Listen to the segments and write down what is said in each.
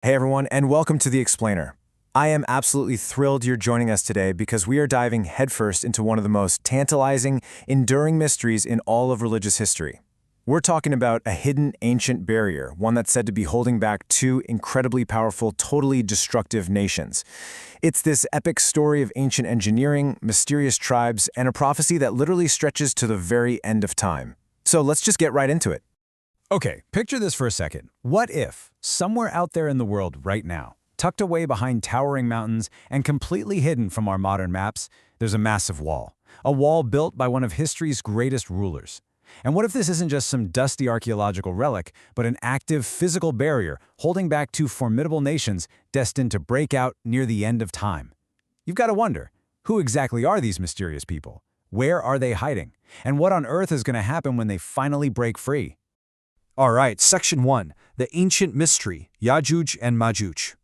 Hey everyone, and welcome to The Explainer. I am absolutely thrilled you're joining us today because we are diving headfirst into one of the most tantalizing, enduring mysteries in all of religious history. We're talking about a hidden ancient barrier, one that's said to be holding back two incredibly powerful, totally destructive nations. It's this epic story of ancient engineering, mysterious tribes, and a prophecy that literally stretches to the very end of time. So let's just get right into it. Okay, picture this for a second. What if, somewhere out there in the world right now, tucked away behind towering mountains and completely hidden from our modern maps, there's a massive wall. A wall built by one of history's greatest rulers. And what if this isn't just some dusty archaeological relic, but an active physical barrier holding back two formidable nations destined to break out near the end of time? You've got to wonder, who exactly are these mysterious people? Where are they hiding? And what on earth is going to happen when they finally break free? All right, Section 1, the Ancient Mystery, Yajooj and Majooj.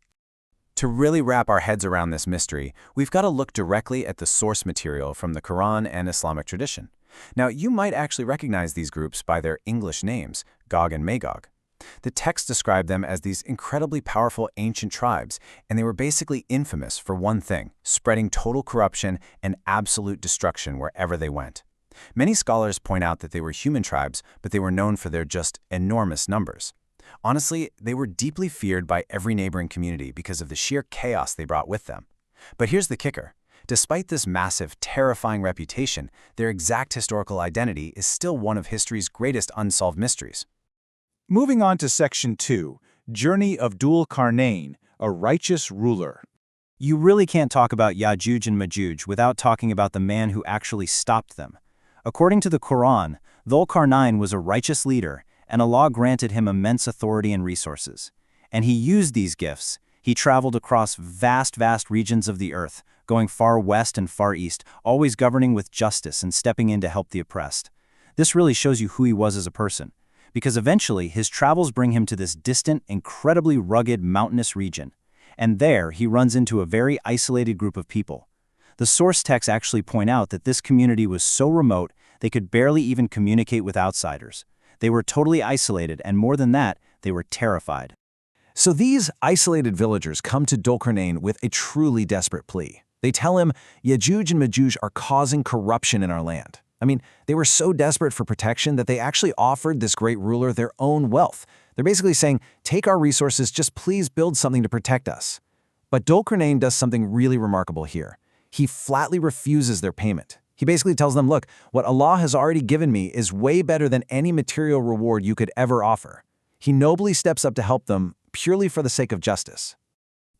To really wrap our heads around this mystery, we've got to look directly at the source material from the Quran and Islamic tradition. Now, you might actually recognize these groups by their English names, Gog and Magog. The text described them as these incredibly powerful ancient tribes, and they were basically infamous for one thing: spreading total corruption and absolute destruction wherever they went. Many scholars point out that they were human tribes, but they were known for their just enormous numbers. Honestly, they were deeply feared by every neighboring community because of the sheer chaos they brought with them. But here's the kicker. Despite this massive, terrifying reputation, their exact historical identity is still one of history's greatest unsolved mysteries. Moving on to Section 2, Journey of Dhul Qarnayn, a Righteous Ruler. You really can't talk about Yajooj and Majooj without talking about the man who actually stopped them. According to the Quran, Dhul Qarnayn was a righteous leader, and Allah granted him immense authority and resources. And he used these gifts. He traveled across vast regions of the earth, going far west and far east, always governing with justice and stepping in to help the oppressed. This really shows you who he was as a person, because eventually his travels bring him to this distant, incredibly rugged, mountainous region. And there he runs into a very isolated group of people. The source texts actually point out that this community was so remote they could barely even communicate with outsiders. They were totally isolated, and more than that, they were terrified. So these isolated villagers come to Dhul Qarnayn with a truly desperate plea. They tell him, Yajooj and Majooj are causing corruption in our land. I mean, they were so desperate for protection that they actually offered this great ruler their own wealth. They're basically saying, take our resources, just please build something to protect us. But Dhul Qarnayn does something really remarkable here. He flatly refuses their payment. He basically tells them, look, what Allah has already given me is way better than any material reward you could ever offer. He nobly steps up to help them purely for the sake of justice.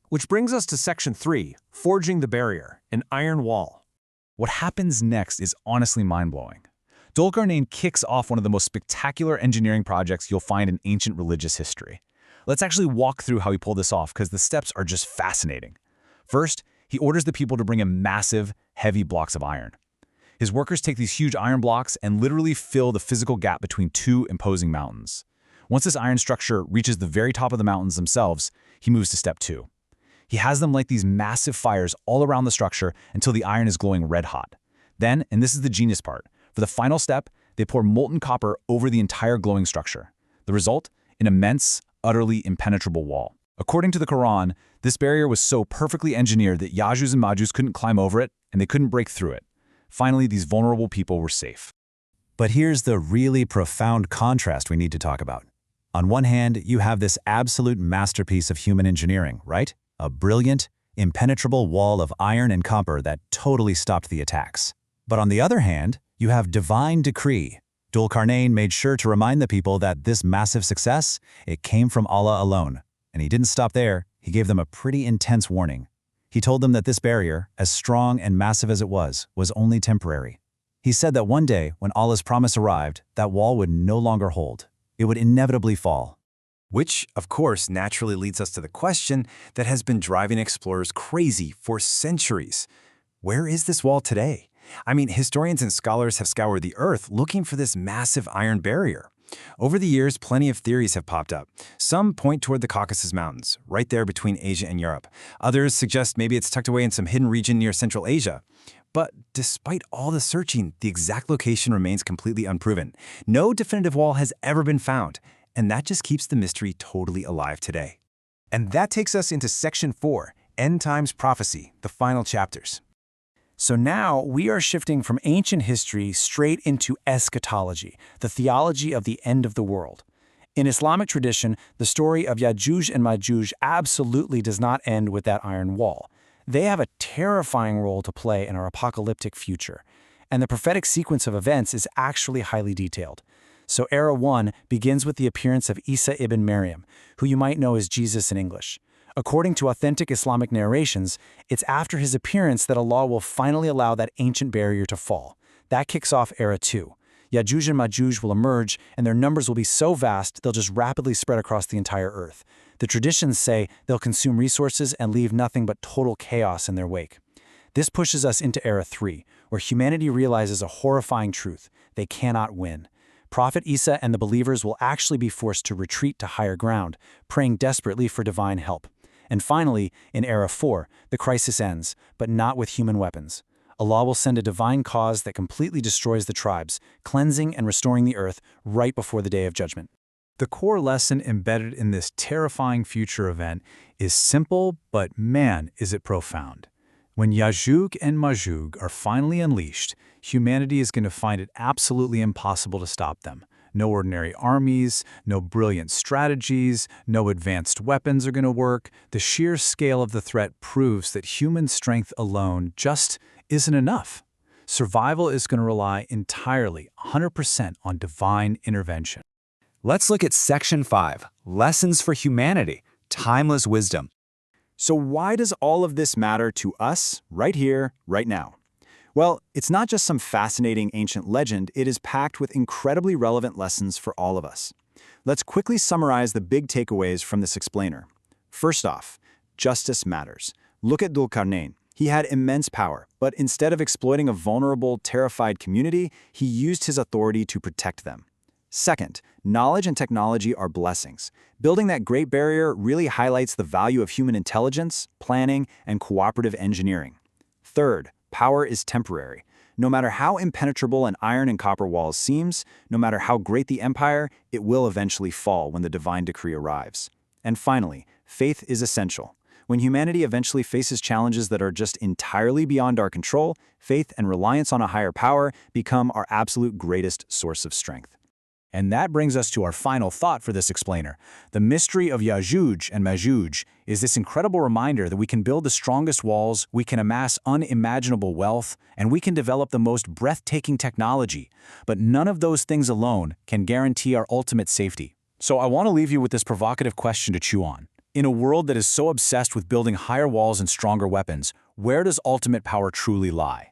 Which brings us to Section 3, Forging the Barrier, an Iron Wall. What happens next is honestly mind-blowing. Dhul Qarnayn kicks off one of the most spectacular engineering projects you'll find in ancient religious history. Let's actually walk through how he pulled this off because the steps are just fascinating. First, he orders the people to bring him massive, heavy blocks of iron. His workers take these huge iron blocks and literally fill the physical gap between two imposing mountains. Once this iron structure reaches the very top of the mountains themselves, he moves to step 2. He has them light these massive fires all around the structure until the iron is glowing red hot. Then, and this is the genius part, for the final step, they pour molten copper over the entire glowing structure. The result? An immense, utterly impenetrable wall. According to the Quran, this barrier was so perfectly engineered that Yajooj and Majooj couldn't climb over it, and they couldn't break through it. Finally, these vulnerable people were safe. But here's the really profound contrast we need to talk about. On one hand, you have this absolute masterpiece of human engineering, right? A brilliant, impenetrable wall of iron and copper that totally stopped the attacks. But on the other hand, you have divine decree. Dhul Qarnayn made sure to remind the people that this massive success, it came from Allah alone. And he didn't stop there. He gave them a pretty intense warning. He told them that this barrier, as strong and massive as it was only temporary. He said that one day, when Allah's promise arrived, that wall would no longer hold. It would inevitably fall. Which, of course, naturally leads us to the question that has been driving explorers crazy for centuries. Where is this wall today? I mean, historians and scholars have scoured the earth looking for this massive iron barrier. Over the years, plenty of theories have popped up. Some point toward the Caucasus Mountains, right there between Asia and Europe. Others suggest maybe it's tucked away in some hidden region near Central Asia. But despite all the searching, the exact location remains completely unproven. No definitive wall has ever been found, and that just keeps the mystery totally alive today. And that takes us into Section 4, End Times Prophecy, the final chapters. So now we are shifting from ancient history straight into eschatology, the theology of the end of the world. In Islamic tradition, the story of Yajooj and Majooj absolutely does not end with that iron wall. They have a terrifying role to play in our apocalyptic future. And the prophetic sequence of events is actually highly detailed. So Era 1 begins with the appearance of Isa ibn Maryam, who you might know as Jesus in English. According to authentic Islamic narrations, it's after his appearance that Allah will finally allow that ancient barrier to fall. That kicks off Era 2. Yajooj and Majooj will emerge, and their numbers will be so vast they'll just rapidly spread across the entire earth. The traditions say they'll consume resources and leave nothing but total chaos in their wake. This pushes us into Era 3, where humanity realizes a horrifying truth: they cannot win. Prophet Isa and the believers will actually be forced to retreat to higher ground, praying desperately for divine help. And finally, in Era 4, the crisis ends, but not with human weapons. Allah will send a divine cause that completely destroys the tribes, cleansing and restoring the earth right before the day of judgment. The core lesson embedded in this terrifying future event is simple, but man, is it profound. When Yajooj and Majooj are finally unleashed, humanity is going to find it absolutely impossible to stop them. No ordinary armies, no brilliant strategies, no advanced weapons are going to work. The sheer scale of the threat proves that human strength alone just isn't enough. Survival is going to rely entirely, 100%, on divine intervention. Let's look at Section 5, Lessons for Humanity, Timeless Wisdom. So why does all of this matter to us, right here, right now? Well, it's not just some fascinating ancient legend, it is packed with incredibly relevant lessons for all of us. Let's quickly summarize the big takeaways from this explainer. First off, justice matters. Look at Dhul Qarnayn. He had immense power, but instead of exploiting a vulnerable, terrified community, he used his authority to protect them. Second, knowledge and technology are blessings. Building that Great Barrier really highlights the value of human intelligence, planning, and cooperative engineering. Third, power is temporary. No matter how impenetrable an iron and copper wall seems, no matter how great the empire, it will eventually fall when the divine decree arrives. And finally, faith is essential. When humanity eventually faces challenges that are just entirely beyond our control, faith and reliance on a higher power become our absolute greatest source of strength. And that brings us to our final thought for this explainer. The mystery of Yajooj and Majooj is this incredible reminder that we can build the strongest walls, we can amass unimaginable wealth, and we can develop the most breathtaking technology. But none of those things alone can guarantee our ultimate safety. So I want to leave you with this provocative question to chew on. In a world that is so obsessed with building higher walls and stronger weapons, where does ultimate power truly lie?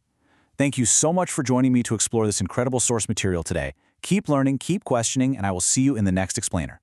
Thank you so much for joining me to explore this incredible source material today. Keep learning, keep questioning, and I will see you in the next explainer.